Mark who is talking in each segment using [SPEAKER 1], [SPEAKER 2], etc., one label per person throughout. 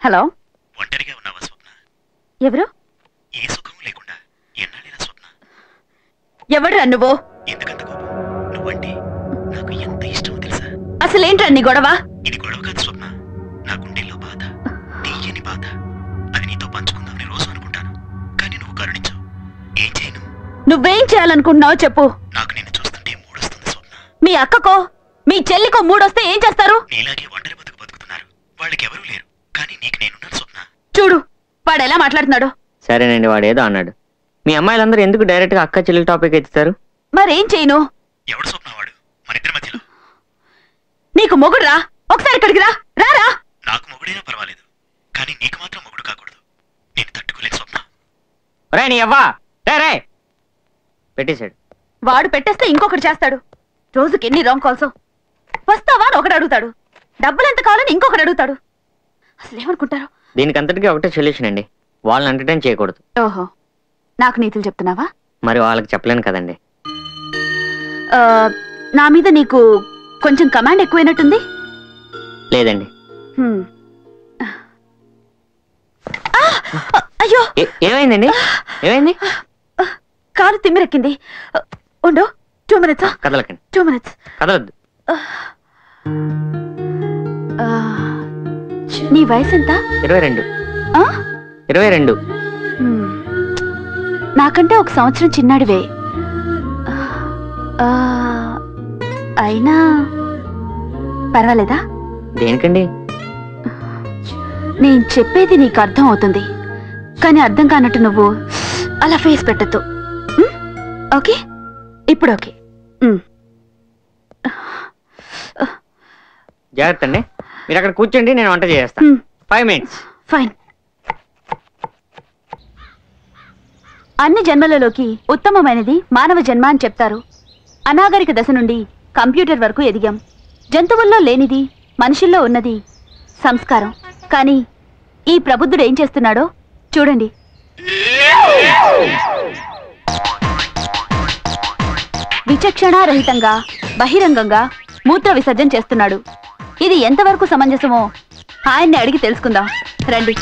[SPEAKER 1] Hello,
[SPEAKER 2] ఒంటరిగా ఉన్నావా స్వప్న?
[SPEAKER 1] ఎవరు?
[SPEAKER 2] ఏ సుఖం లేకుండా ఎన్నాళ్ళైనా స్వప్న?
[SPEAKER 1] ఎవడురా నువ్వు?
[SPEAKER 2] ఎందుకంత కోపం? నువ్వంటే నాకు ఎంత ఇష్టమో తెలుసా?
[SPEAKER 1] అసలేంట్రా నీ గొడవ?
[SPEAKER 2] ఇది గొడవ కాదు స్వప్న, నా గుండెల్లో బాధ, తీయని బాధ. అది నీతో పంచుకుందామని రోజు అనుకుంటాను, కానీ నువ్వు కరుణించవు. ఏం చేయను?
[SPEAKER 1] నువ్వేం చేయాలనుకుంటున్నావో చెప్పు.
[SPEAKER 2] నాకు నిన్ను చూస్తుంటే మూడొస్తుంది స్వప్న.
[SPEAKER 1] మీ అక్కకో మీ చెల్లికో మూడొస్తే ఏం చేస్తారు?
[SPEAKER 2] నీలాగే ఒంటరి బతుకుతున్నారు. వాళ్ళకెవరూ లేరు, కానీ నీకు నేనున్నాను స్వప్న.
[SPEAKER 1] చూడు వాడు ఎలా మాట్లాడుతున్నాడు.
[SPEAKER 3] సరేనండి, వాడు ఏదో అన్నాడు. మీ అమ్మాయిలందరూ ఎందుకు డైరెక్ట్ గా అక్క చెల్లెల టాపిక్ ఎత్తుతారు?
[SPEAKER 1] మరేం చేయను?
[SPEAKER 2] ఎవడు స్వప్న వాడు? మన ఇద్దరి మధ్యలో
[SPEAKER 1] నీకు మొగుడురా? ఒకసారి ఇక్కడికి రా. రారా.
[SPEAKER 2] నాకు మొగుడైనా పర్వాలేదు, కానీ నీకు మాత్రం మొగుడు కాకూడదు. నేను తట్టుకోలేను స్వప్న.
[SPEAKER 3] రే నీ అవ్వా, రే పెట్టేశాడు.
[SPEAKER 1] వాడు పెట్టేస్తే ఇంకొకటి చేస్తాడు. రోజుకి ఎన్ని రాంగ్ కాల్స్. వస్తావా అని ఒకటి అడుగుతాడు, డబ్బులు ఎంత కావాలని ఇంకొకటి అడుగుతాడు. అసలు ఏమనుకుంటారు?
[SPEAKER 3] దీనికి అంతటికీ ఒకటే సొల్యూషన్ అండి, వాళ్ళని ఎంటర్టైన్ చేయకూడదు.
[SPEAKER 1] ఓహో, నాకు నీతులు చెప్తున్నావా?
[SPEAKER 3] మరి వాళ్ళకి చెప్పలేను కదండి.
[SPEAKER 1] నా మీద నీకు కొంచెం కమాండ్ ఎక్కువైనట్టుంది.
[SPEAKER 3] లేదండి.
[SPEAKER 1] అయ్యో,
[SPEAKER 3] ఏమైందండి? ఏమైంది?
[SPEAKER 1] కాలు తిమ్మిరెక్కింది. ఉండు, 2 minutes.
[SPEAKER 3] కదలకండి.
[SPEAKER 1] 2 minutes.
[SPEAKER 3] కదలద్దు.
[SPEAKER 1] నీ వయసు ఎంత?
[SPEAKER 3] 22. 22.
[SPEAKER 1] నాకంటే 1 సంవత్సరం చిన్నాడివే. అయినా పర్వాలేదా?
[SPEAKER 3] దేనికండి?
[SPEAKER 1] నేను చెప్పేది నీకు అర్థం అవుతుంది, కానీ అర్థం కానట్టు నువ్వు అలా ఫేస్ పెట్టద్దు. ఓకే, ఇప్పుడు ఓకే.
[SPEAKER 3] జాగ్రత్త అండి, మీరు అక్కడ కూర్చోండి, నేను వంట చేస్తాను. 5 minutes.
[SPEAKER 1] ఫైన్. అన్ని జన్మలలోకి ఉత్తమమైనది మానవ జన్మ అని చెప్తారు. అనాగరిక దశ నుండి కంప్యూటర్ వరకు ఎదిగాం. జంతువుల్లో లేనిది మనుషుల్లో ఉన్నది సంస్కారం. కానీ ఈ ప్రబుద్ధుడు ఏం చేస్తున్నాడో చూడండి. విచక్షణారహితంగా బహిరంగంగా మూత్ర విసర్జన చేస్తున్నాడు. ఇది ఎంతవరకు సమంజసమో ఆయన్ని అడిగి తెలుసుకుందాం రండి.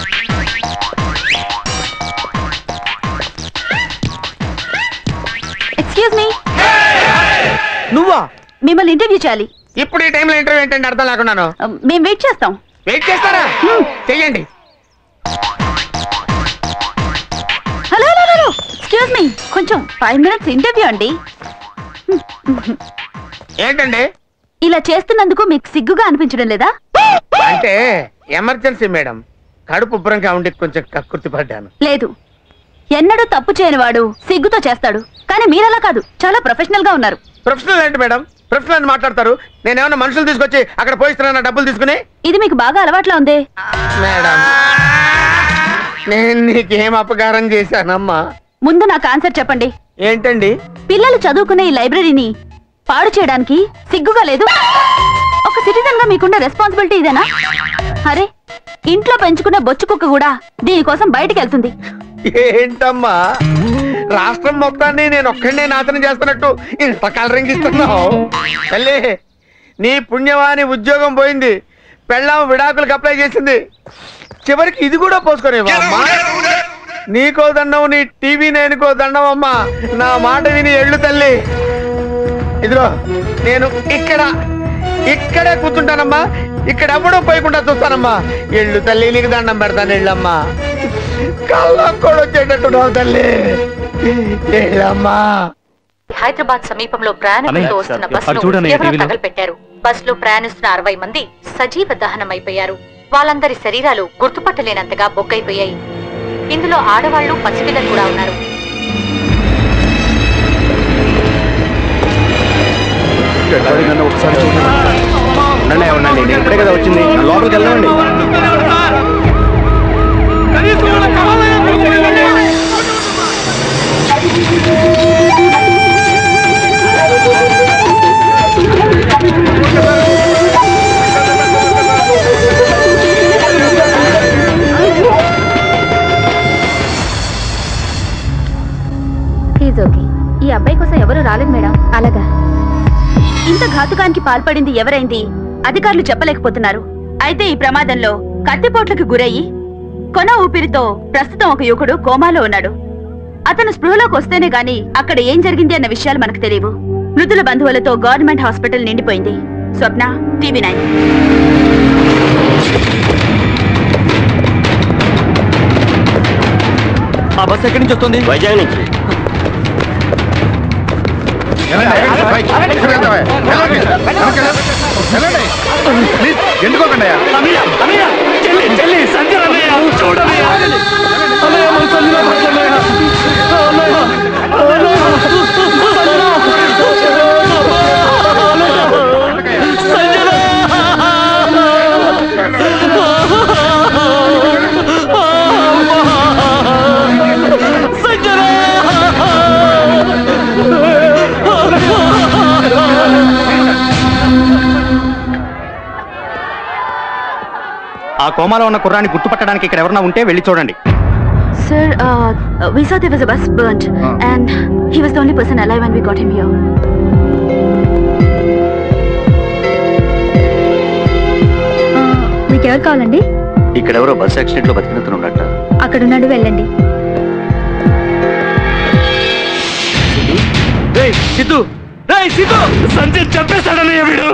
[SPEAKER 1] Excuse me.
[SPEAKER 4] నువ్వా?
[SPEAKER 1] మిమ్మల్ని ఇంటర్వ్యూ చేయాలి.
[SPEAKER 4] ఇప్పుడు ఈ టైంలో ఇంటర్వ్యూ ఏంటంటే అర్థం లేకున్నాను.
[SPEAKER 1] మేము వెయిట్ చేస్తాం.
[SPEAKER 4] వెయిట్ చేస్తారా? చెయ్యండి.
[SPEAKER 1] Hello hello hello, excuse me, కొంచెం 5 minutes ఇంటర్వ్యూ అండి.
[SPEAKER 4] ఏంటండి
[SPEAKER 1] ఇలా చేస్తున్నందుకు మీకు సిగ్గుగా అనిపించడం లేదా?
[SPEAKER 4] అంటే ఎమర్జెన్సీ మేడం, కడుపు ఉబ్బరంగా ఉండి కొంచెం కక్కుర్తి పడ్డాను.
[SPEAKER 1] లేదు, ఎన్నడూ తప్పు చేయని వాడు సిగ్గుతో చేస్తాడు. కానీ మీరలా కాదు, చాలా ప్రొఫెషనల్ గా ఉన్నారు.
[SPEAKER 4] ప్రొఫెషనల్ ఏంటి మేడం? ప్రొఫెషనల్ అని మాట్లాడతారు. నేనేమన్నా మనుషులు తీసుకొచ్చి అక్కడ పోయిస్తున్నా డబ్బులు తీసుకుని?
[SPEAKER 1] ఇది మీకు బాగా అలవాట్లా ఉంది.
[SPEAKER 4] మేడం, నేను నీకేం అపకారం చేశానమ్మా?
[SPEAKER 1] ముందు నాకు ఆన్సర్ చెప్పండి.
[SPEAKER 4] ఏంటండి?
[SPEAKER 1] పిల్లలు చదువుకునే ఈ లైబ్రరీని పాడు చేయడానికి సిగ్గుగా లేదు? ఒక సిటిజన్ గా మీకున్న రెస్పాన్సిబిలిటీ ఇదేనా? అరే, ఇంట్లో పెంచుకునే బొచ్చు కుక్క కూడా దీనికోసం బయటికి వెళ్తుంది.
[SPEAKER 4] ఏంటమ్మా, రాష్ట్రం మొత్తాన్ని నేను ఒక్కడే నాశనం చేస్తున్నట్టు ఇంత కలరింగ్ ఇస్తున్నావు? తల్లి, నీ పుణ్యవాని ఉద్యోగం పోయింది, పెళ్ళాం విడాకులకు అప్లై చేసింది, చివరికి ఇది కూడా పోసుకునేవా అమ్మా? నీకో దండం, నీ టీవీ నేనుకో దండం అమ్మా. నా మాట విని ఎళ్ళు తల్లి. ఇదిగో నేను ఇక్కడే కూర్చుంటానమ్మా, ఇక్కడ ఎవడో పోయకుండా చూస్తానమ్మా. ఎళ్ళు తల్లి, నీకు దండం పెడతాను, ఎళ్ళమ్మా. కళ్ళకు కూడా వచ్చేటట్టు తల్లి, ఎళ్ళమ్మా.
[SPEAKER 5] హైదరాబాద్ సమీపంలో ప్రయాణికులతో వస్తున్న బస్సును ఎవరో తగలపెట్టారు. బస్సులో ప్రయాణిస్తున్న 60 మంది సజీవ దహనమైపోయారు. వాళ్ళందరి శరీరాలు గుర్తుపట్టలేనంతగా బొక్కైపోయాయి. ఇందులో ఆడవాళ్లు, పసిపిల్లలు కూడా ఉన్నారు.
[SPEAKER 6] ఉండండి, నేను ఇప్పుడే కదా వచ్చింది, లోపలికి వెళ్ళండి.
[SPEAKER 1] ఈ అబ్బాయి కోసం ఎవరు రాలేదు మేడం. అలాగా? ఇంత ఘాతుకానికి పాల్పడింది ఎవరైంది అధికారులు చెప్పలేకపోతున్నారు. అయితే ఈ ప్రమాదంలో కత్తిపోట్లకు గురయ్యి కొన ఊపిరితో ప్రస్తుతం ఒక యువకుడు కోమాలో ఉన్నాడు. అతను స్పృహలోకి వస్తేనే గాని అక్కడ ఏం జరిగింది అన్న విషయాలు మనకు తెలియవు. మృతుల బంధువులతో గవర్నమెంట్ హాస్పిటల్ నిండిపోయింది. స్వప్న, TV9.
[SPEAKER 6] ఆ బస్ ఎక్కడి నుంచి వస్తుంది?
[SPEAKER 2] వైజాగ్ నుంచి.
[SPEAKER 6] ఎందుకోకండి ఆ కోమాలో ఉన్న కుర్రాన్ని గుర్తుపట్టడానికి ఇక్కడ ఎవరన్నా ఉంటే వెళ్ళి చూడండి.
[SPEAKER 1] Sir, we saw there was a bus burnt and he was the only person alive when we got him here. మీకు ఎవరు కావాలండి?
[SPEAKER 2] ఇక్కడ ఎవరో బస్ యాక్సిడెంట్ లో బతికినతను ఉన్నట్ట.
[SPEAKER 1] అక్కడ ఉన్నాడు, వెళ్ళండి.
[SPEAKER 6] సిద్ధు, సంజయ్ చంపేస్తాడన్నయ్య వీడు.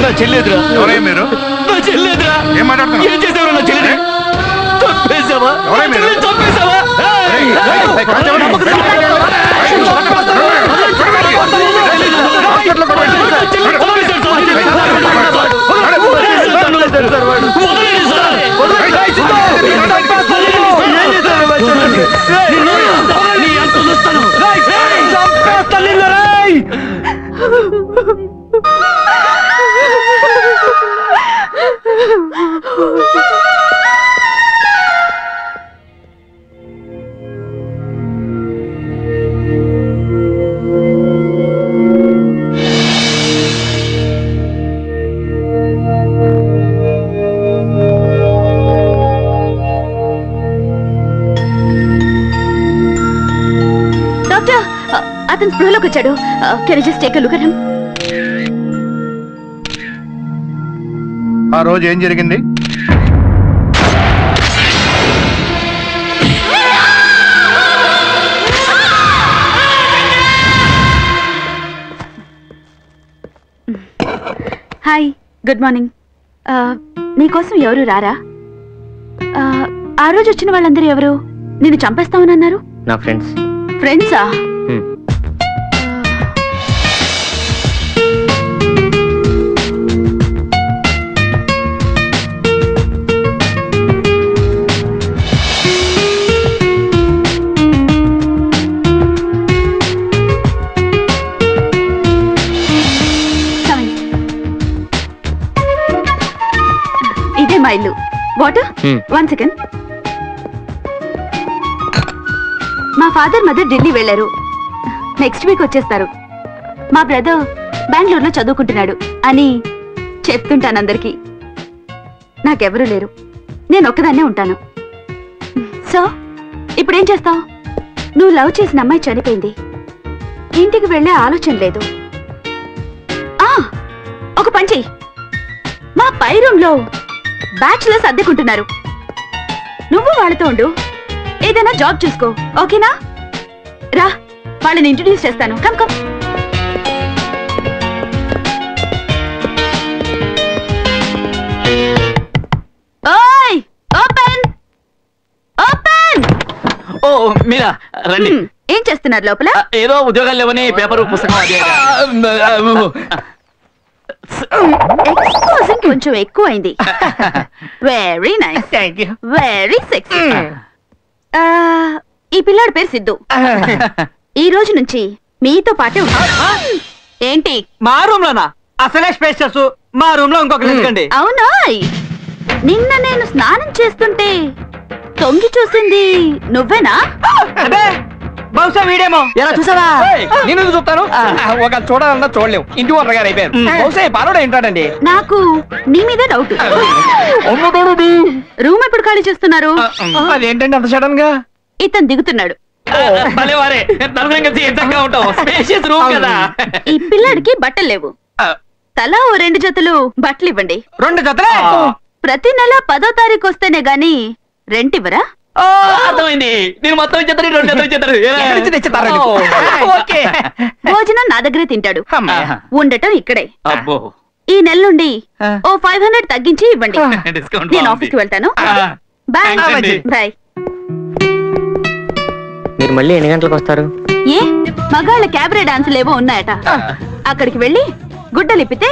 [SPEAKER 6] నా చెల్లేదురా. ఎవరయ్య మీరు? నా చెల్లేదురా. ఏం మాట్లాడుతున్నా? ఏం చేసావురా నా చెల్లిని? చంపేసావా? చంపేసావా?
[SPEAKER 1] అతను స్పృహలోకి వచ్చాడు. Can you just take a look at him?
[SPEAKER 6] ఆ రోజు ఏం జరిగింది?
[SPEAKER 1] Hi, good morning. నీకోసం ఎవరు రారా? ఆ రోజు వచ్చిన వాళ్ళందరూ ఎవరు? నిన్ను చంపేస్తామన్నారు.
[SPEAKER 3] నా ఫ్రెండ్స్.
[SPEAKER 1] ఫ్రెండ్సా? ఇదే మా ఇల్లు. వాటర్? 1 సెకండ్. మా ఫాదర్ మదర్ ఢిల్లీ వెళ్లారు. నెక్స్ట్ వీక్ వచ్చేస్తారు. మా బ్రదర్ బెంగళూరులో చదువుకుంటున్నాడు అని చెప్తుంటాను అందరికి. నాకెవరూ లేరు, నేను ఒక్కదాన్నే ఉంటాను. సో ఇప్పుడేం చేస్తావు? నువ్వు లవ్ చేసిన అమ్మాయి చనిపోయింది, ఇంటికి వెళ్లే ఆలోచన లేదు. ఒక పని చెయ్యి, మా పై రూమ్ లో బ్యాచులర్స్ అద్దెకుంటున్నారు. నువ్వు వాళ్ళతో ఉండు, ఏదైనా జాబ్ చూసుకో. ఓకేనా? రా, వాళ్ళని ఇంట్రడ్యూస్ చేస్తాను. Come come. ఓయ్, ఓపెన్ ఓపెన్.
[SPEAKER 7] ఓ మీరా, రండి.
[SPEAKER 1] ఏం చేస్తున్నారు లోపల?
[SPEAKER 7] ఏదో ఉద్యోగాలు లేవని పేపర్ పుస్తకం
[SPEAKER 1] ఎక్స్పోజింగ్ కొంచెం ఎక్కువైంది. Very nice, very sexy. ఈ పిల్లాడి పేరు సిద్ధు. ఈ రోజు నుంచి మీతో పాటే ఉంటాడు. ఏంటి?
[SPEAKER 7] మా రూమ్ లోనా? అసలే స్పేషియస్. మా రూమ్ లో ఇంకొక ఎందుకండి?
[SPEAKER 1] అవునా? నిన్న నేను స్నానం చేస్తుంటే తొంగి చూసింది నువ్వేనా?
[SPEAKER 7] బహుశా వీడేమో.
[SPEAKER 6] ఎలా చూసావా? నేను చూస్తాను. ఒక చూడాలన్నా చూడలేవు. ఇంటి ఓనర్ గారు అయిపోయారు. బహుశా పాలోడు ఏంటాడండి.
[SPEAKER 1] నాకు నీ మీద డౌట్. రూమ్ ఎప్పుడు ఖాళీ చేస్తున్నారు?
[SPEAKER 6] అదేంటండి అంత సడన్ గా?
[SPEAKER 1] ఇతను దిగుతున్నాడు. ఈ పిల్లాడికి బట్టలు లేవు. తలా ఓ 2 జతలు బట్టలు ఇవ్వండి.
[SPEAKER 7] 2 జతలే?
[SPEAKER 1] ప్రతి నెల 10వ తారీఖు వస్తేనే గాని రెంట్ ఇవ్వరా?
[SPEAKER 6] అర్థమైంది. నేను మొత్తం ఇచ్చేస్తాను, 2 ఇచ్చేస్తారు.
[SPEAKER 7] ఓకే.
[SPEAKER 1] భోజనం నా దగ్గరే తింటాడు, ఉండటం ఇక్కడే.
[SPEAKER 6] అబ్బో,
[SPEAKER 1] ఈ నెల నుండి ఓ 500 తగ్గించి ఇవ్వండి.
[SPEAKER 6] డిస్కౌంట్
[SPEAKER 1] నేను ఆఫీస్కి వెళ్తాను. బాయ్.
[SPEAKER 6] Thanks అండి.
[SPEAKER 1] బాయ్.
[SPEAKER 3] మీరు మళ్ళీ ఎన్ని గంటలకు వస్తారు?
[SPEAKER 1] ఏ మగాళ్ళ క్యాబరే డాన్సులు ఏవో ఉన్నాయట, అక్కడికి వెళ్ళి గుడ్డలిప్పితే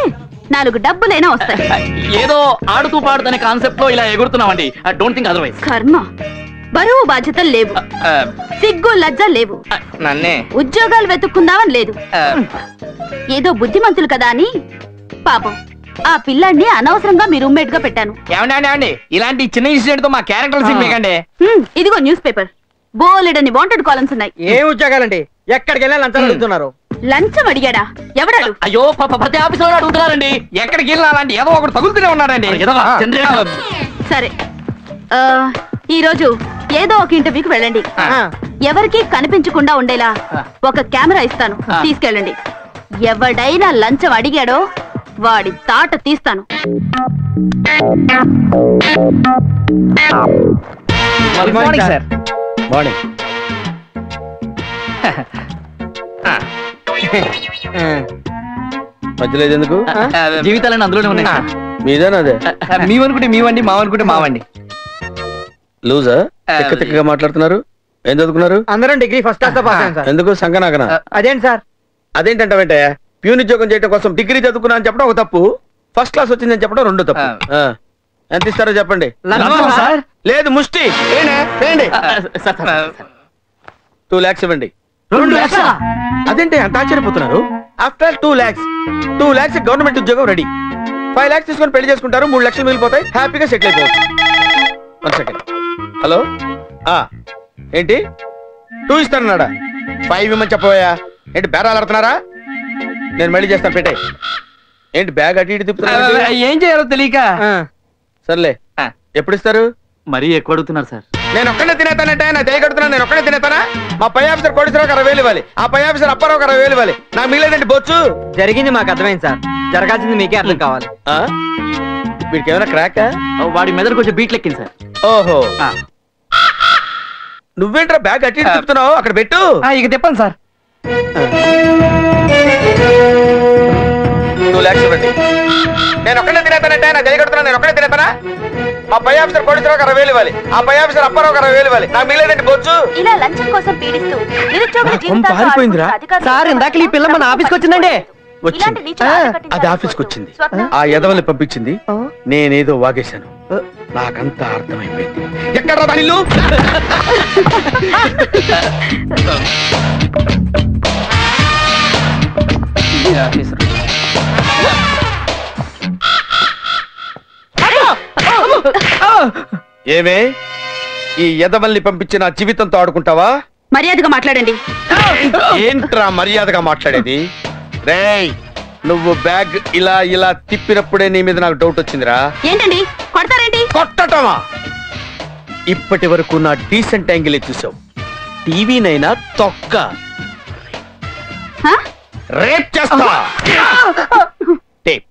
[SPEAKER 1] 4 డబ్బులైనా వస్తాయి.
[SPEAKER 6] ఏదో ఆడుతూ పాడుతనే కాన్సెప్ట్ లో ఇలా ఎగురుతున్నామండి. Don't think otherwise.
[SPEAKER 1] కర్మ, బరువు బాధ్యతలు లేవు, సిగ్గు లజ్జ లేవు,
[SPEAKER 6] నన్నే
[SPEAKER 1] ఉద్యోగాలు వెతుక్కుందామని లేదు. ఏదో బుద్ధిమంతులు కదా అని పాపం ఆ పిల్లాన్ని అనవసరంగా మీ రూమ్మేట్ గా పెట్టాను.
[SPEAKER 7] ఏమండి ఇలాంటి చిన్న ఇన్సిడెంట్ తో మా క్యారెక్టర్ సిగ్గుకండి.
[SPEAKER 1] ఇదిగో న్యూస్ పేపర్, బోలెడని వాంటెడ్ కాలమ్స్ ఉన్నాయి.
[SPEAKER 7] ఏ ఉద్యోగాలండి? ఎక్కడికి వెళ్ళా లంచాలు అడుగుతున్నారు.
[SPEAKER 1] లంచం అడిగాడా? ఎవడాడు?
[SPEAKER 6] అయ్యో ప్రతి ఆఫీస్ లో అడుగుతున్నారండి.
[SPEAKER 7] ఎక్కడికి వెళ్ళినా అలాంటి ఏదో ఒకటి తగులుతూనే ఉన్నారండి.
[SPEAKER 1] సరే, ఈ రోజు ఏదో ఒక ఇంటర్వ్యూకి వెళ్ళండి. ఎవరికి కనిపించకుండా ఉండేలా ఒక కెమెరా ఇస్తాను, తీసుకెళ్ళండి. ఎవడైనా లంచం అడిగాడో వాడి తాట తీస్తాను.
[SPEAKER 7] Good morning sir.
[SPEAKER 4] మార్నింగ్. మధ్యలో ఎందుకు?
[SPEAKER 6] జీవితాలన్నీ అందులోనే ఉన్నాయి.
[SPEAKER 4] మీదేనాదే?
[SPEAKER 7] మీవనుకుంటే మీవండి, మావనుకుంటే మావండి.
[SPEAKER 4] లూజా? తిక్కగా మాట్లాడుతున్నారు. ఏం చదువుకున్నారు?
[SPEAKER 7] అందరం డిగ్రీ ఫస్ట్ క్లాస్ తో పాస్ అయ్యాం సార్.
[SPEAKER 4] ఎందుకు సంగనాగన?
[SPEAKER 7] అదేంటి సార్?
[SPEAKER 4] అదేంటంటే ప్యూన్ ఉద్యోగం చేయడం కోసం డిగ్రీ చదువుకున్నా అని చెప్పడం ఒక తప్పు, ఫస్ట్ క్లాస్ వచ్చిందని చెప్పడం 2 తప్పు. ఎంత ఇస్తారో చెప్పండి.
[SPEAKER 7] సార్
[SPEAKER 4] లేదు ముష్టి. 2 lakhs ఇవ్వండి.
[SPEAKER 7] 2 లక్షలా?
[SPEAKER 4] అదేంటి అంత ఆశ్చర్యపోతున్నారు? ఆఫ్టర్ 2 lakhs, 2 lakhs గవర్నమెంట్ ఉద్యోగం రెడీ. 5 lakhs తీసుకొని పెళ్లి చేసుకుంటారు, 3 లక్షలు మిగిలిపోతాయి, హ్యాపీగా సెటిల్ అయిపోవచ్చు. 1 second. హలో, ఏంటి 2 ఇస్తానన్నాడా? 5 ఇవ్వమని చెప్పబోయా? ఏంటి బేరాలు ఆడుతున్నారా? నేను మళ్ళీ చేస్తాను, పెట్టే. ఏంటి బ్యాగ్ అటు ఇటు తిప్పుతున్నా?
[SPEAKER 7] ఏం చేయాలో తెలియక.
[SPEAKER 4] సర్లే, ఎప్పుడు ఇస్తారు?
[SPEAKER 6] మరీ ఎక్కువ అడుగుతున్నారు సార్.
[SPEAKER 4] నేను ఒక్కడే తినేతానంటే నా దయ కడుతున్నాను. నేను ఒక్కడే తినేతానా? మా పై ఆఫీసర్ కోటేశ్వరరావు 60,000 ఇవ్వాలి, ఆ పై ఆఫీసర్ అప్పారావు 60,000 ఇవ్వాలి. నాకు మిగిలేదండి బొచ్చు.
[SPEAKER 7] జరిగింది మాకు అర్థమైంది సార్, జరగాల్సింది మీకే అర్థం కావాలి.
[SPEAKER 4] వీడికి ఏమైనా క్రాక్?
[SPEAKER 6] వాడి మెదడు కొంచెం బీట్ లెక్కింది సార్.
[SPEAKER 4] ఓహో, నువ్వేంట్రా బ్యాగ్ అటు ఇటు తిప్పుతున్నావు? అక్కడ పెట్టు.
[SPEAKER 7] ఇక చెప్పండి సార్.
[SPEAKER 4] 2 lakhs ఇవ్వండి. నేను ఒక్కడే తినేతానంటే నా దయ కడుతున్నాను. నేను ఒక్కడే తినేతానా? మా పై ఆఫీసర్ కోటేశ్వరరావు 60,000 ఇవ్వాలి, ఆ పై ఆఫీసర్ అప్పారావు 60,000 ఇవ్వాలి. నాకు మిగిలేదండి బొచ్చు.
[SPEAKER 1] ఇలా లంచం కోసం పీడిస్తూ నిరుద్యోగుల జీవితాలతో
[SPEAKER 4] పారిపోయిందిరా.
[SPEAKER 1] ఆడుకుంటున్న అధికారులు
[SPEAKER 7] సార్ ఇందాక ఈ పిల్ల మన ఆఫీస్కి వచ్చిందండి.
[SPEAKER 1] ఇలాంటి నీచులు ఆటకట్టించాలని
[SPEAKER 4] అది ఆఫీస్కి వచ్చింది,
[SPEAKER 1] స్వప్న,
[SPEAKER 4] ఆ ఎదవల్ని పంపించింది, నేనేదో వాగేశాను. నాకంతా అర్థమైపోయింది. ఎక్కడ దాని ఇల్లు? ఏమే, ఈ ఎదవల్ని పంపించి నా జీవితంతో ఆడుకుంటావా?
[SPEAKER 1] మర్యాదగా మాట్లాడండి.
[SPEAKER 4] ఏంట్రా మర్యాదగా మాట్లాడేది? రేయ్, నువ్వు బ్యాగ్ ఇలా ఇలా తిప్పినప్పుడే నీ మీద నాకు డౌట్ వచ్చిందిరా.
[SPEAKER 1] ఏంటండి కొడతారేంటి?
[SPEAKER 4] కొట్టటమా? ఇప్పటి వరకు నా డీసెంట్ యాంగిల్ చూసావు, టీవీనైనా తొక్క
[SPEAKER 1] హ?
[SPEAKER 4] రేప్ చేస్తా. Tape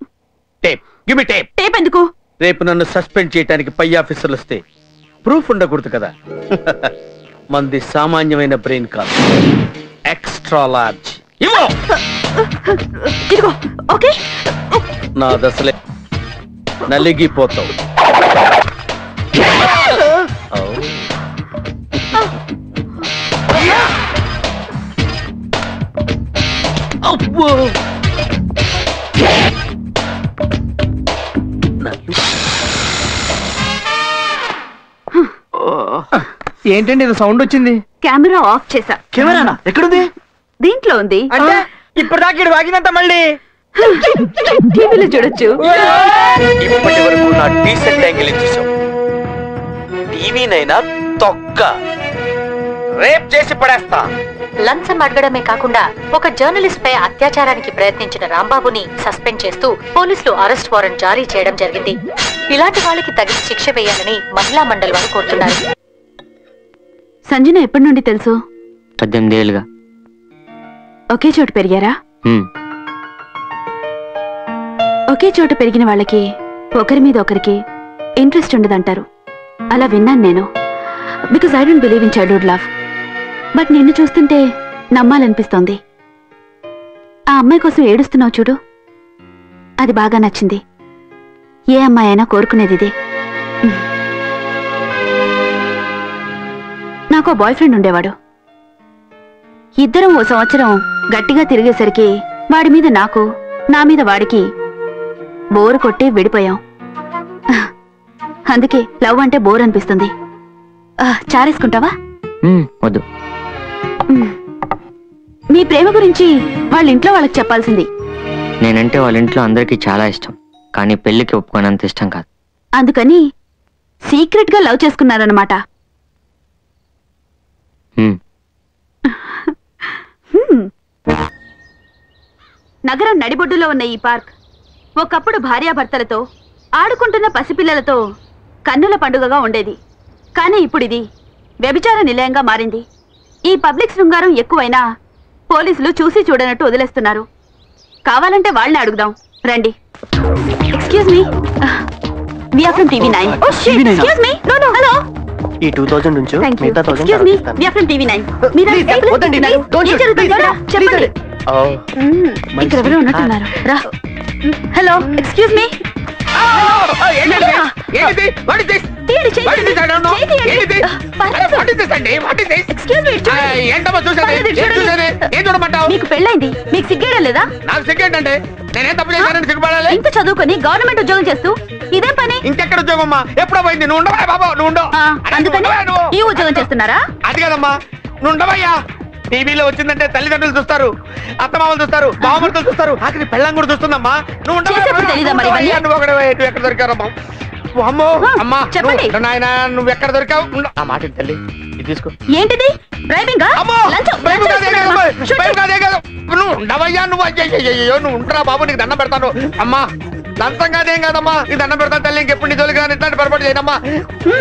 [SPEAKER 4] tape give me tape.
[SPEAKER 1] Tape ఎందుకు?
[SPEAKER 4] రేపు నన్ను సస్పెండ్ చేయడానికి పై ఆఫీసర్లు వస్తే ప్రూఫ్ ఉండకూడదు కదా. మంది సామాన్యమైన బ్రెయిన్ కాదు, ఎక్స్ట్రా లార్జ్.
[SPEAKER 1] ఇదిగో, ఓకే.
[SPEAKER 4] నా దశలే నలిగిపోతావు.
[SPEAKER 7] ఏంటండి ఇది సౌండ్ వచ్చింది?
[SPEAKER 1] కెమెరా ఆఫ్ చేసా.
[SPEAKER 7] కెమెరానా? ఎక్కడుంది?
[SPEAKER 1] దీంట్లో ఉంది.
[SPEAKER 7] అంటే ఇప్పుడు దాకా ఇటు వాగిందంట మళ్ళీ
[SPEAKER 1] టీవీలో చూడొచ్చు.
[SPEAKER 4] ఇప్పటి వరకు నా డీసెంట్ యాంగిల్ చూసావు, టీవీనైనా తొక్క రేప్ చేసి పడేస్తా.
[SPEAKER 5] లంచం అడగడమే కాకుండా ఒక జర్నలిస్ట్ పై అత్యాచారానికి ప్రయత్నించిన రాంబాబుని సస్పెండ్ చేస్తూ పోలీసులు అరెస్ట్ వారెంట్ జారీ చేయడం జరిగింది. ఇలాంటి వాళ్ళకి తగిన శిక్ష వేయాలని మహిళా మండలి వారు కోరుతున్నారు.
[SPEAKER 1] సంజన ఎప్పటి నుండి తెలుసు?
[SPEAKER 3] 18 ఏళ్ళుగా.
[SPEAKER 1] ఒకే చోట పెరిగారా? ఒకే చోట పెరిగిన వాళ్ళకి ఒకరి మీద ఒకరికి ఇంట్రెస్ట్ ఉండదంటారు. అలా విన్నాను నేను. Because I don't believe in childhood love. But నిన్ను చూస్తుంటే నమ్మాలనిపిస్తోంది. ఆ అమ్మాయి కోసం ఏడుస్తున్నావు చూడు, అది బాగా నచ్చింది. ఏ అమ్మాయి అయినా కోరుకునేది ఇదే. నాకు బాయ్ ఫ్రెండ్ ఉండేవాడు. ఇద్దరం ఓ సంవత్సరం గట్టిగా తిరిగేసరికి వాడి మీద నాకు, నా మీద వాడికి బోరు కొట్టి విడిపోయాం. అందుకే లవ్ అంటే బోర్ అనిపిస్తుంది. చారేసుకుంటావా?
[SPEAKER 3] వద్దు.
[SPEAKER 1] మీ ప్రేమ గురించి వాళ్ళ ఇంట్లో వాళ్ళకి చెప్పాల్సింది.
[SPEAKER 3] నేనంటే వాళ్ళ ఇంట్లో అందరికీ చాలా ఇష్టం, కానీ పెళ్లికి ఒప్పుకోనంత ఇష్టం కాదు.
[SPEAKER 1] అందుకని సీక్రెట్ గా లవ్ చేసుకున్నారన్నమాట. నగరం నడిబొడ్డులో ఉన్న ఈ పార్క్ ఒకప్పుడు భార్యాభర్తలతో ఆడుకుంటున్న పసిపిల్లలతో కన్నుల పండుగగా ఉండేది. కానీ ఇప్పుడు ఇది వ్యభిచార నిలయంగా మారింది. ఈ పబ్లిక్ శృంగారం ఎక్కువైనా పోలీసులు చూసి చూడనట్టు వదిలేస్తున్నారు. కావాలంటే వాళ్ళని అడుగుదాం రండి. Excuse me, we are from TV9. Oh shit, excuse me. No. Hello.
[SPEAKER 8] ఈ 2000 నుంచి మిగతా 1000
[SPEAKER 1] Excuse me, we are from TV9. మీరు
[SPEAKER 8] వద్దండి, don't shoot.
[SPEAKER 1] చెప్పండి. ఇక్కడ ఎవరో ఉన్నట్టున్నారు. రా. Hello, excuse me. మీకు పెళ్ళైంది, మీకు సిగ్గేయడం లేదా?
[SPEAKER 4] నాకు సిగ్గేంటంటే నేనేం తప్పు చేశానని సిగ్గుపడాలి?
[SPEAKER 1] ఇంత చదువుకొని గవర్నమెంట్ ఉద్యోగం చేస్తూ ఇదేం పని?
[SPEAKER 4] ఇంకెక్కడ ఉద్యోగం అమ్మా? ఎప్పుడో పోయింది. నువ్వు ఉండవా బాబా? నువ్వు ఉండవు.
[SPEAKER 1] అందుకని ఈ ఉద్యోగం చేస్తున్నారా?
[SPEAKER 4] అది కదమ్మా, నువ్వు ఉండవయ్యా. టీవీలో వచ్చిందంటే తల్లిదండ్రులు చూస్తారు, అత్తమామలు చూస్తారు, బావమర్తలు చూస్తారు, ఆఖరి పెళ్ళం కూడా చూస్తుందమ్మా. నువ్వు ఎక్కడ దొరికారమ్మా? అమ్మో అమ్మా నాయన, నువ్వు ఎక్కడ దొరికావు? ఆ మాట తల్లి తీసుకో.
[SPEAKER 1] ఏంటిది? డ్రైవింగ్?
[SPEAKER 4] నువ్వు ఉండవయ్యా. నువ్వు ఉండరా బాబు, నీకు దండం పెడతాను. అమ్మా దంతం కాదేం కాదమ్మా, నీకు దండం పెడతాను తల్లి. ఇంకెప్పుడు నీ తోలిగా ఇట్లాంటి పొరపాటు చేయనమ్మా.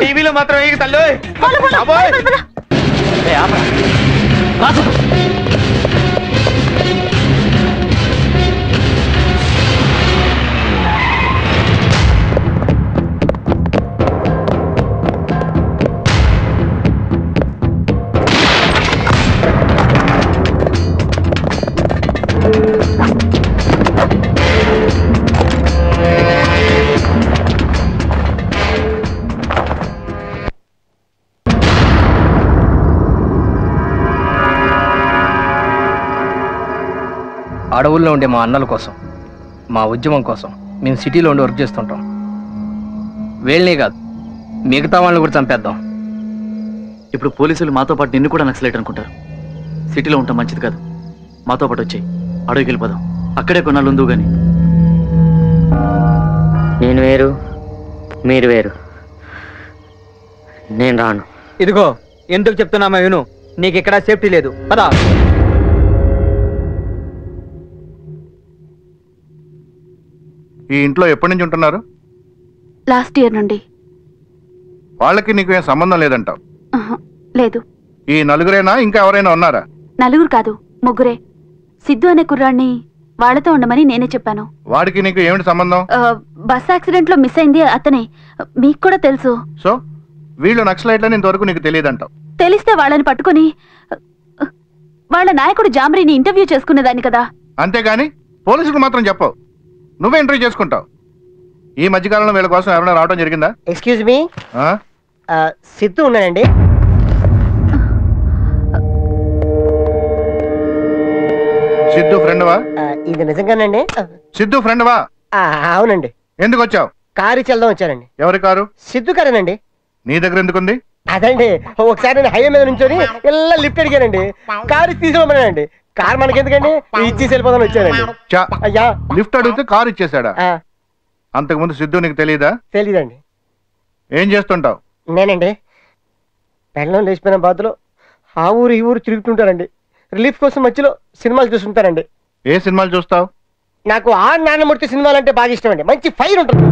[SPEAKER 4] టీవీలో మాత్రం ఏ తల్లి.
[SPEAKER 9] అడవుల్లో ఉండే మా అన్నల కోసం, మా ఉద్యమం కోసం మేము సిటీలో ఉండి వర్క్ చేస్తుంటాం. వీళ్ళనే కాదు, మిగతా వాళ్ళని కూడా చంపేద్దాం.
[SPEAKER 10] ఇప్పుడు పోలీసులు మాతో పాటు నిన్ను కూడా నక్సలైట్ అనుకుంటారు. సిటీలో ఉంటాం మంచిది కాదు. మాతో పాటు వచ్చాయి, అడవికి వెళ్ళిపోదాం. అక్కడే కొన్నాళ్ళు ఉందో గాని.
[SPEAKER 3] నేను వేరు, మీరు వేరు. నేను రాను.
[SPEAKER 7] ఇదిగో ఎందుకు చెప్తున్నామా విను, నీకు ఇక్కడ సేఫ్టీ లేదు. పదా.
[SPEAKER 11] ఈ ఇంట్లో ఎప్పటి నుంచి ఉంటున్నారు?
[SPEAKER 1] లాస్ట్ ఇయర్ నుండి.
[SPEAKER 11] వాళ్ళకి నీకు ఏం సంబంధం లేదంటావు?
[SPEAKER 1] లేదు.
[SPEAKER 11] ఈ నలుగురేనా, ఇంకా ఎవరైనా ఉన్నారా?
[SPEAKER 1] నలుగురు కాదు, ముగ్గురే. సిద్ధు అనే కుర్రాడిని వాళ్ళతో ఉండమని నేనే చెప్పాను.
[SPEAKER 11] వాడికి నీకు ఏమిటి సంబంధం?
[SPEAKER 1] బస్ యాక్సిడెంట్ లో మిస్ అయింది అతనే. మీకు కూడా తెలుసు.
[SPEAKER 11] సో వీళ్ళు నక్సలైట్లని ఇంతవరకు నీకు తెలియదంటావు?
[SPEAKER 1] తెలిస్తే వాళ్ళని పట్టుకుని వాళ్ళ నాయకుడు జామరీని ఇంటర్వ్యూ చేసుకునేదాన్ని కదా.
[SPEAKER 11] అంతేగాని పోలీసులకు మాత్రం చెప్పవు. నువ్వే ఇంటర్వ్యూ చేసుకుంటావు. ఈ మధ్యకాలంలో వీళ్ళ కోసం ఎవరైనా రావడం జరిగిందా?
[SPEAKER 8] ఎక్స్క్యూజ్ మీ, సిద్ధు ఉన్నానండి.
[SPEAKER 11] సిద్ధు ఫ్రెండ్ వా?
[SPEAKER 8] ఇది నిజంగానండి.
[SPEAKER 11] సిద్ధు ఫ్రెండ్ వా?
[SPEAKER 8] అవునండి.
[SPEAKER 11] ఎందుకు వచ్చావు?
[SPEAKER 8] కారు చెల్దాం వచ్చానండి.
[SPEAKER 11] ఎవరి కారు?
[SPEAKER 8] సిద్ధు కారేనండి.
[SPEAKER 11] నీ దగ్గర ఎందుకుంది?
[SPEAKER 8] అదండి, ఒకసారి నేను హైవే మీద నుంచొని ఇలా లిఫ్ట్ అడిగానండి. కారు తీసుకోమన్నానండి. కారు మనకెందుకండి, ఇచ్చేసి వెళ్ళిపోదాని వచ్చానండి.
[SPEAKER 11] అయ్యా, లిఫ్ట్ అడిగితే కారు ఇచ్చేసాడా? అంతకుముందు సిద్ధు నీకు తెలియదా?
[SPEAKER 8] తెలీదండి.
[SPEAKER 11] ఏం చేస్తుంటావు?
[SPEAKER 8] నేనండి పెళ్ళం లేచిపోయిన బాధలో ఆ ఊరు ఈ ఊరు తిరుగుతుంటారండి. రిలీఫ్ కోసం మధ్యలో సినిమాలు చూస్తుంటారండి.
[SPEAKER 11] ఏ సినిమాలు చూస్తావు?
[SPEAKER 8] నాకు ఆ నాన్నమూర్తి సినిమాలు అంటే బాగా ఇష్టం అండి. మంచి ఫైర్ ఉంటుంది.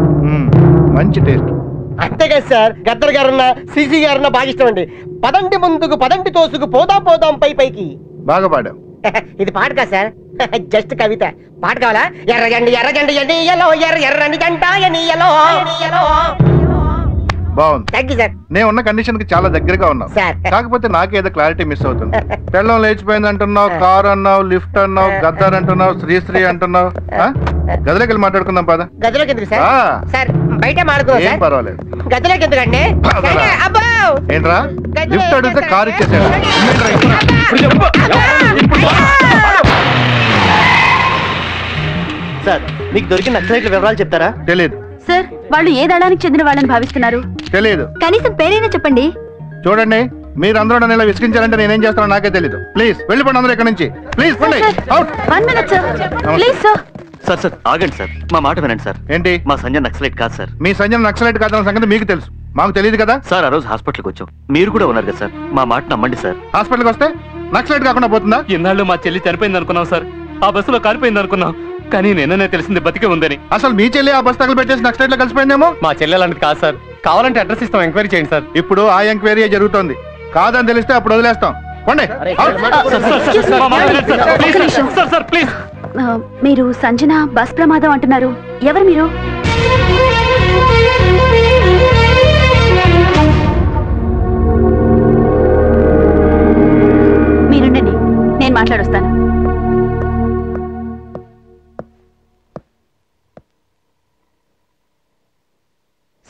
[SPEAKER 11] మంచి టేస్ట్.
[SPEAKER 8] అంతేకాదు సార్, గద్దర్ గారన్నా సిసి గారన్నా బాగా ఇష్టం అండి. పదండి ముందుకు, పదండి తోసుకు, పోదాం పోదాం పై పైకి.
[SPEAKER 11] బాగా పాడావు.
[SPEAKER 8] ఇది పాట కాదు సార్, జస్ట్ కవిత. పాట కావాలా? ఎర్రజండి ఎర్రజండి ఎన్నియలో, ఎర్ర ఎర్రని జంట ఎన్నియలో.
[SPEAKER 11] బాగుంది.
[SPEAKER 8] Thank you sir.
[SPEAKER 11] నేను ఉన్న కండిషన్ కి చాలా దగ్గరగా ఉన్నావు. కాకపోతే నాకేదో క్లారిటీ మిస్ అవుతుంది. పెళ్ళం లేచిపోయింది అంటున్నావు, కారు అన్నావు, లిఫ్ట్ అన్నావు, గద్దార్ అంటున్నావు, శ్రీశ్రీ అంటున్నావు. గదిలోకి వెళ్ళి మాట్లాడుకుందాం పద.
[SPEAKER 8] గదిలోకి ఎందుకు సార్? సార్ బయట
[SPEAKER 11] ఏం పర్వాలేదు.
[SPEAKER 8] గదిలోకి ఎందుకండి?
[SPEAKER 11] ఏంట్రా లిఫ్ట్ అడిగితే కారు ఇచ్చేసాడు.
[SPEAKER 7] సార్ మీకు దొరికిన నక్సలైట్ల వివరాలు చెప్తారా?
[SPEAKER 11] తెలియదు
[SPEAKER 1] సార్. వాళ్ళు ఏ దళానికి చెందిన వాళ్ళని భావిస్తున్నారు?
[SPEAKER 11] తెలియదు.
[SPEAKER 1] కనీసం పేరైనా చెప్పండి.
[SPEAKER 11] చూడండి, మీరు అందరూ నన్ను ఇలా విసిగించాలంటే నేనేం చేస్తానో నాకే తెలీదు. ప్లీజ్ వెళ్ళిపోండి అందరూ ఇక్కడ నుంచి. Please
[SPEAKER 1] sir 1 minute sir. Please sir.
[SPEAKER 10] Sir sir ఆగండి సార్, మా మాట వినండి సార్.
[SPEAKER 11] ఏంటి?
[SPEAKER 10] మా సంజయ్ నక్సలైట్ కాదు సార్.
[SPEAKER 11] మీ సంజయ్ నక్సలైట్ కాదన్న సంగతి మీకు తెలుసు, మాకు తెలియదు కదా
[SPEAKER 10] సార్. ఆ రోజు హాస్పిటల్కి వచ్చాం, మీరు కూడా ఉన్నారు కదా సార్. మా మాట నమ్మండి సార్.
[SPEAKER 11] హాస్పిటల్కి వస్తే నక్సలైట్ కాకుండా పోతుందా?
[SPEAKER 6] ఇన్నాళ్ళు మా చెల్లి చనిపోయింది అనుకున్నాం సార్. ఆ బస్సులో కాలిపోయింది అనుకున్నాం, కానీ నిన్ననే తెలిసింది బతికే ఉందని.
[SPEAKER 11] అసలు మీ చెల్లి ఆ బస్ తగలు పెట్టేసి నక్సలైట్ లో కలిసిపోయిందేమో.
[SPEAKER 6] మా చెల్లె అలాంటిది కాదు సార్. కావాలంటే అడ్రస్ ఇస్తాం, ఎంక్వైరీ చేయండి సార్.
[SPEAKER 11] ఇప్పుడు ఆ ఎంక్వైరీ జరుగుతోంది. కాదని తెలిస్తే అప్పుడు వదిలేస్తాం.
[SPEAKER 1] మీరు సంజన బస్ ప్రమాదం అంటున్నారు. ఎవరు మీరు? మీరుండండి, నేను మాట్లాడొస్తాను.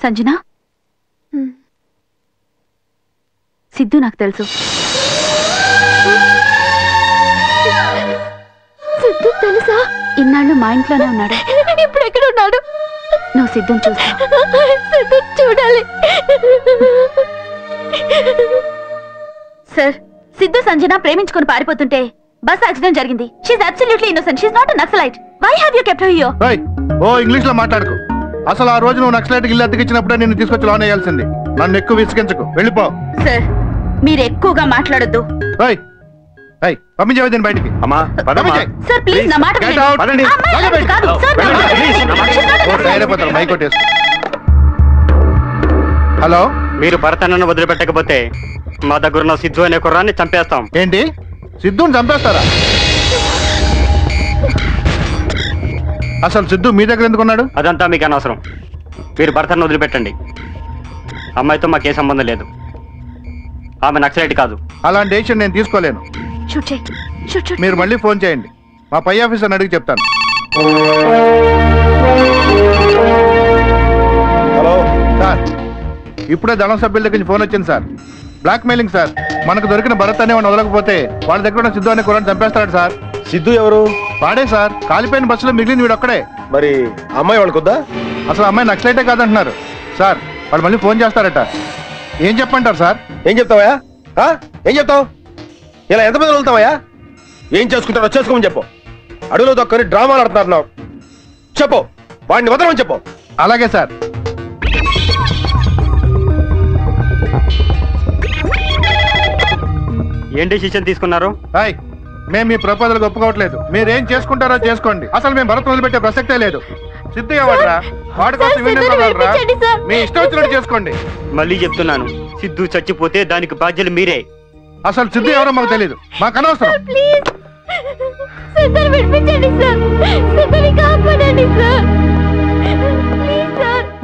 [SPEAKER 1] సంజన, సిద్ధు నాకు తెలుసు. సిద్ధు తెలుసా? ఇన్నాళ్ళు మా ఇంట్లోనే ఉన్నాడు. ఇప్పుడు ఎక్కడ ఉన్నాడు? నువ్వు సిద్ధుని చూసా? సిద్ధు చూడాలి. సార్, సిద్ధు సంజన ప్రేమించుకుని పారిపోతుంటే బస్ యాక్సిడెంట్ జరిగింది. She's absolutely innocent. She's not a Naxalite. Why have you kept her here?
[SPEAKER 11] ఓ ఇంగ్లీష్ లో మాట్లాడుకో. అసలు ఆ రోజు నువ్వు నక్సలైట్ ఇల్లు అద్దెకిచ్చినప్పుడే నిన్ను తీసుకొచ్చి లోన్ వేయాల్సింది. నన్ను ఎక్కువ విసిగించకు, వెళ్ళిపో.
[SPEAKER 1] సార్, మీరు ఎక్కువగా మాట్లాడొద్దు.
[SPEAKER 11] పంపించేవి దీన్ని బయటికి.
[SPEAKER 1] సార్ ప్లీజ్ నా మాట వినండి.
[SPEAKER 11] హలో,
[SPEAKER 12] మీరు భరతన్నను వదిలిపెట్టకపోతే మా దగ్గర సిద్ధు అనే కుర్రాన్ని చంపేస్తాం.
[SPEAKER 11] ఏంటి? సిద్ధుని చంపేస్తారా? అసలు సిద్ధు మీ దగ్గర ఎందుకున్నాడు?
[SPEAKER 12] అదంతా మీకు అనవసరం. మీరు భరతన్న వదిలిపెట్టండి. అమ్మాయితో మాకే సంబంధం లేదు. ఆమె నక్సలైట్ కాదు.
[SPEAKER 11] అలాంటి డెసిషన్ నేను తీసుకోలేను. మీరు మళ్ళీ ఫోన్ చేయండి, మా పై ఆఫీసర్ని అడిగి చెప్తాను. హలో సార్, ఇప్పుడే దళం సభ్యుల దగ్గర నుంచి ఫోన్ వచ్చింది సార్. Black mailing sir. మనకు దొరికిన భరత్ అనే వాడిని వదలకపోతే వాళ్ళ దగ్గర ఉన్న సిద్ధు అనే కుర్రాన్ని చంపేస్తాడు సార్.
[SPEAKER 8] సిద్ధు ఎవరు?
[SPEAKER 11] వాడే సార్. కాలిపోయిన బస్సులో మిగిలింది వీడు ఒక్కడే.
[SPEAKER 8] మరి అమ్మాయి వాళ్ళకొద్దా?
[SPEAKER 11] అసలు అమ్మాయి నక్సలైటే కాదంటున్నారు సార్. వాళ్ళు మళ్ళీ ఫోన్ చేస్తారట. ఏం చెప్పంటారు సార్?
[SPEAKER 8] ఏం చెప్తావా? ఏం చెప్తావు? ఇలా ఎంతమంది వదులుతావా? ఏం చేసుకుంటారో చేసుకోమని చెప్పు. అడుగులో దొక్కని డ్రామాలు ఆడుతున్నారు. చెప్పు, వాడిని వదలమని చెప్పు.
[SPEAKER 11] అలాగే సార్.
[SPEAKER 12] ఏం డెసిషన్ తీసుకున్నారు?
[SPEAKER 11] మేము మీ ప్రపోజల్ ఒప్పుకోవట్లేదు. మీరేం చేసుకుంటారో చేసుకోండి. అసలు మేము భరత్ వదిలిపెట్టే ప్రసక్తే లేదు. సిద్ధు ఎవడరా? వాడి కోసం మీ ఇష్టం వచ్చినట్టు చేసుకోండి.
[SPEAKER 12] మళ్ళీ చెప్తున్నాను, సిద్ధు చచ్చిపోతే దానికి బాధ్యులు మీరే.
[SPEAKER 11] అసలు సిద్ధు ఎవరో మాకు తెలియదు, మాకు అనవసరం.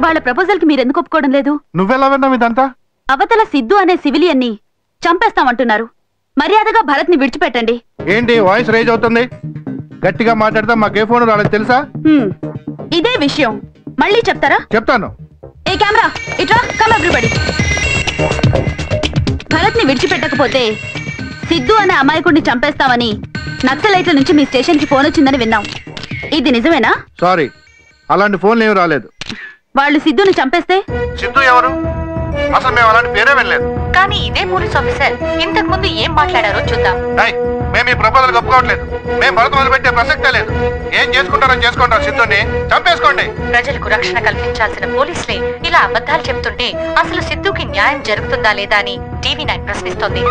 [SPEAKER 1] వాళ్ళ ప్రపోజల్ కి మీరు ఎందుకు ఒప్పుకోవడం లేదు?
[SPEAKER 11] నువ్వెలా విన్నావు ఇదంతా?
[SPEAKER 1] అవతల సిద్ధు అనే సివిలియన్ ని చంపేస్తామంటున్నారు. మర్యాదగా భరత్ ని విడిచిపెట్టండి.
[SPEAKER 11] ఏంటి వాయిస్ రేజ్ అవుతుంది? గట్టిగా మాట్లాడితే మాకే ఫోన్ రాలేదు తెలుసా?
[SPEAKER 1] ఇదే విషయం మళ్ళీ చెప్తారా?
[SPEAKER 11] చెప్తాను.
[SPEAKER 1] ఏ కెమెరా ఇట్రా, కమ్ ఎవ్రీబడి. భరత్ ని విడిచిపెట్టకపోతే సిద్ధు అనే అమాయకుడిని చంపేస్తామని నక్సలైట్ల నుంచి మీ స్టేషన్ కి ఫోన్ వచ్చిందని విన్నాం. ఇది నిజమేనా?
[SPEAKER 11] సారీ, అలాంటి ఫోన్లు ఏమి రాలేదు.
[SPEAKER 1] వాళ్ళు సిద్ధుని చంపేస్తే?
[SPEAKER 11] సిద్ధు ఎవరు? అసలు మేము అలాంటి పేరే వెళ్ళలేదు.
[SPEAKER 5] కానీ ఇదే పోలీస్ ఆఫీసర్ ఇంతకు ముందు ఏం మాట్లాడారో చూద్దాం.
[SPEAKER 11] మేము ఈ ప్రపోజల్ ఒప్పుకోవట్లేదు. మేము భరత్ మొదలుపెట్టే ప్రసక్తే లేదు. ఏం చేసుకుంటారో చేసుకుంటారు. సిద్ధుని చంపేసుకోండి.
[SPEAKER 5] ప్రజలకు రక్షణ కల్పించాల్సిన పోలీసులే ఇలా అబద్ధాలు చెప్తుంటే అసలు సిద్ధుకి న్యాయం జరుగుతుందా లేదా అని TV9 ప్రశ్నిస్తోంది.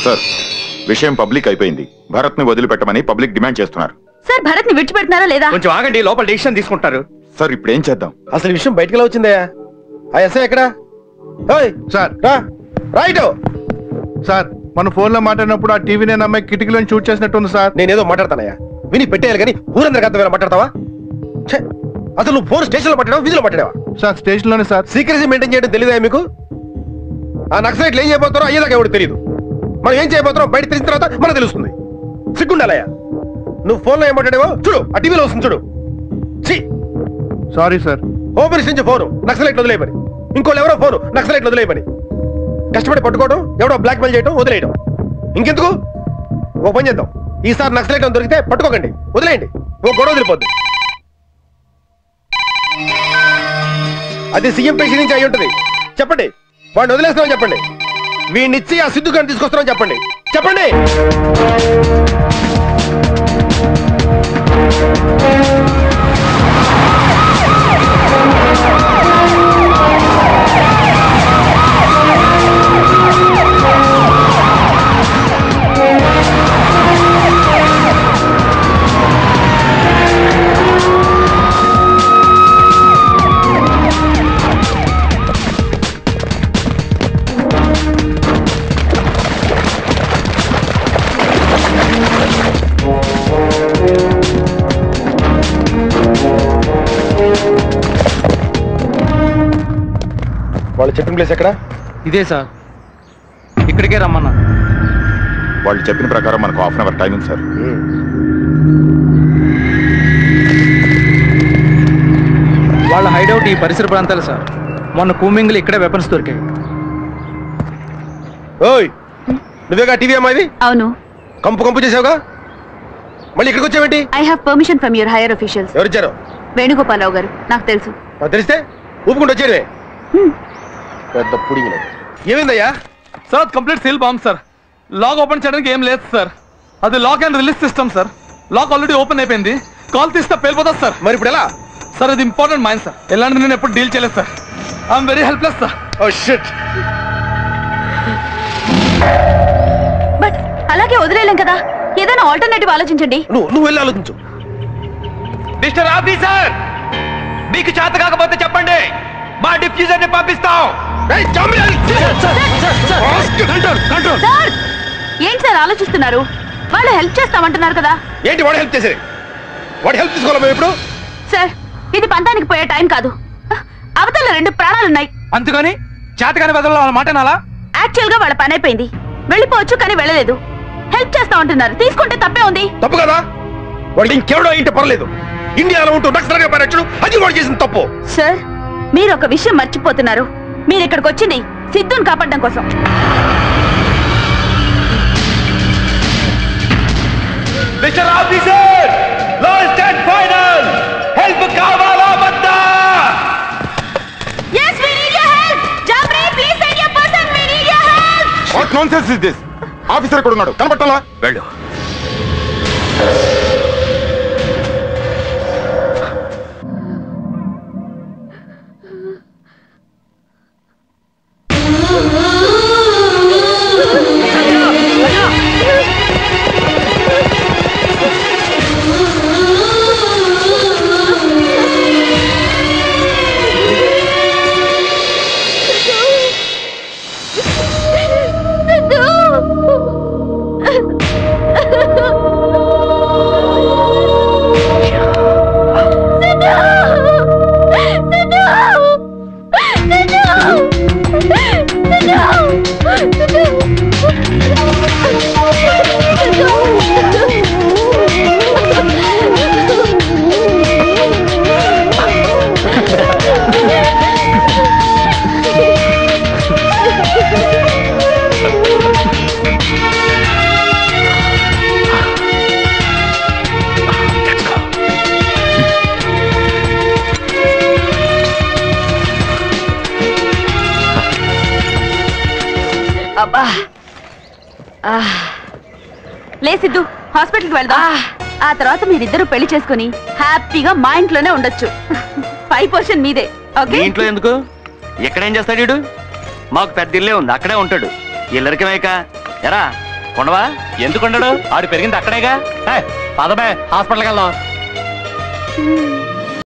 [SPEAKER 13] సార్, విషయం పబ్లిక్ అయిపోయింది. భరత్ ని వదిలిపెట్టమని పబ్లిక్ డిమాండ్ చేస్తున్నారు.
[SPEAKER 1] సార్, భరత్ ని విడిచిపెడుతున్నారా లేదా?
[SPEAKER 6] కొంచెం ఆగండి, లోపల డెసిషన్ తీసుకుంటారు.
[SPEAKER 13] సార్, ఇప్పుడు ఏం చేద్దాం?
[SPEAKER 8] అసలు ఈ విషయం బయటకు ఎలా వచ్చిందయ్యా? ఆ ఎస్ఐ ఎక్కడా?
[SPEAKER 11] సార్
[SPEAKER 8] రైట్
[SPEAKER 11] సార్, మన ఫోన్ లో మాట్లాడినప్పుడు ఆ టీవీ నేను అమ్మాయి కిటికీలో షూట్ చేసినట్టుంది సార్.
[SPEAKER 8] నేనేదో మాట్లాడతానయ్యా, విని పెట్టేయాలి కానీ ఊరందరికి అర్థమైనా మాట్లాడతావా? అసలు నువ్వు ఫోన్ స్టేషన్ లో పట్టావా విధిలో పట్టావా?
[SPEAKER 11] సార్ స్టేషన్ లోనే సార్.
[SPEAKER 8] సీక్రెసీ మెయింటైన్ చేయడం తెలియదా మీకు? ఆ నక్సలైట్లు ఏం చేయబోతారో అయ్యేదాకా ఎవరు తెలియదు. మనం ఏం చేయబోతారో బయట తెలిసిన తర్వాత మనకు తెలుస్తుంది. సిగ్గుండాలయ్యా. నువ్వు ఫోన్లో ఏం మాట్లాడేవో చూడు, ఆ టీవీలో వస్తుంది చూడు.
[SPEAKER 11] Sorry sir.
[SPEAKER 8] హోమ్ మినిస్టర్ నుంచి ఫోను నక్సలైట్లు వదిలేయమని, ఇంకోళ్ళు ఎవరో ఫోను నక్సలైట్లు వదిలేయమని. కష్టపడి పట్టుకోవడం, ఎవడో బ్లాక్ మెయిల్ చేయడం, వదిలేయడం. ఇంకెందుకు? ఓ పని చేద్దాం, ఈసారి నక్సలైట్ దొరికితే పట్టుకోకండి, వదిలేయండి. ఓ గొడవ వదిలిపోద్ది. అది సీఎం పేషి నుంచి అయి ఉంటుంది. చెప్పండి, వాడిని వదిలేస్తున్నాం చెప్పండి. వీడినిచ్చి ఆ సిద్ధు గారిని తీసుకొస్తున్నాం చెప్పండి. చెప్పండి. వాళ్ళు చెప్పిన ప్లేస్ ఎక్కడ?
[SPEAKER 9] ఇదే సార్, ఇక్కడికే రమ్మన్నా.
[SPEAKER 13] వాళ్ళు చెప్పిన ప్రకారం మనకు హాఫ్ అన్ అవర్ టైం ఉంది సార్.
[SPEAKER 9] వాళ్ళ హైడౌట్ ఈ పరిసర ప్రాంతాలు సార్. మొన్న కూమింగ్లు ఇక్కడే వెపన్స్ దొరికాయి.
[SPEAKER 8] ఓయ్, నువ్వేగా టీవీ అమ్మాయి?
[SPEAKER 1] అవును.
[SPEAKER 8] కంపు చేసావుగా, మళ్ళీ ఇక్కడికి వచ్చావేంటి?
[SPEAKER 1] I have permission from your higher officials.
[SPEAKER 8] ఎవరిచ్చారు?
[SPEAKER 1] వేణుగోపాలరావు గారు. నాకు తెలుసు.
[SPEAKER 8] తెలిస్తే ఊపుకుంటూ వచ్చేదే. పెద్ద పుడింగ్. ఏమైందయ్యా?
[SPEAKER 6] Sir complete seal bomb sir. Lock open చేయడానికి ఏం లేదు సార్. అది lock and release system sir. Lock already open అయిపోయింది. కాల్ తీస్తే పేలిపోతుంది సార్.
[SPEAKER 8] మరి ఇప్పుడు ఎలా
[SPEAKER 6] సార్? ఇది ఇంపార్టెంట్ మైండ్ సార్. ఎలాంటి నేను ఎప్పుడు డీల్ చేయలేదు sir. I'm very helpless sir.
[SPEAKER 8] Oh shit.
[SPEAKER 1] But అలాగే వదిలేలేం కదా, ఏదైనా ఆల్టర్నేటివ్ ఆలోచించండి.
[SPEAKER 8] నువ్వు వెళ్ళి ఆలోచించు.
[SPEAKER 14] మిస్టర్ ఆఫీసర్, మీకు చేత కాకపోతే చెప్పండి, మా డిఫ్యూజర్ ని పంపిస్తాం.
[SPEAKER 1] ఏంటి సార్ ఆలోచిస్తున్నారు? వాళ్ళు హెల్ప్ చేస్తామంటున్నారు కదా.
[SPEAKER 8] ఏంటి వాడు హెల్ప్ చేసేది? వాడు హెల్ప్ తీసుకోవాలి మేము ఇప్పుడు?
[SPEAKER 1] సార్, ఇది పంతానికి పోయే టైం కాదు. అవతల 2 ప్రాణాలున్నాయి.
[SPEAKER 14] అందుకని చేతకాని బదులు వాళ్ళ మాట నాలా?
[SPEAKER 1] యాక్చువల్ గా వాళ్ళ పని అయిపోయింది, వెళ్ళిపోవచ్చు, కానీ వెళ్ళలేదు. హెల్ప్ చేస్తామంటున్నారు, తీసుకుంటే తప్పే ఉంది.
[SPEAKER 8] తప్పు కదా? వాళ్ళు ఇంకెవడో ఏంటి పర్లేదు, ఇండియాలో ఉంటూ నక్సల్గా పరిరక్షణ, అది వాడు చేసిన తప్పు.
[SPEAKER 1] సార్, మీరు ఒక విషయం మర్చిపోతున్నారు. మీరు ఇక్కడికి వచ్చింది సిద్ధుని కాపాడడం కోసం.
[SPEAKER 14] Mister officer, last and final, help కావాలా వద్దా?
[SPEAKER 1] yes we need your help. Jabri, please send your person, we need your help.
[SPEAKER 13] What nonsense is this? Officer ఇక్కడ ఉన్నాడు, కనపట్టాలా? వెళ్ళు.
[SPEAKER 1] లే సిద్ధు, హాస్పిటల్కి వెళ్దాం. ఆ తర్వాత మీరిద్దరు పెళ్లి చేసుకుని హ్యాపీగా మా ఇంట్లోనే ఉండొచ్చు. 5% మీదే. ఓకే?
[SPEAKER 10] ఇంట్లో ఎందుకు? ఎక్కడేం చేస్తాడు వీడు? మాకు పెద్ద ఇల్లే ఉంది, అక్కడే ఉంటాడు. ఇల్లరికమేక ఎరా ఉండవా? ఎందుకు ఉండడు? ఆడు పెరిగింది అక్కడేగా. పదమే హాస్పిటల్కి వెళ్దాం.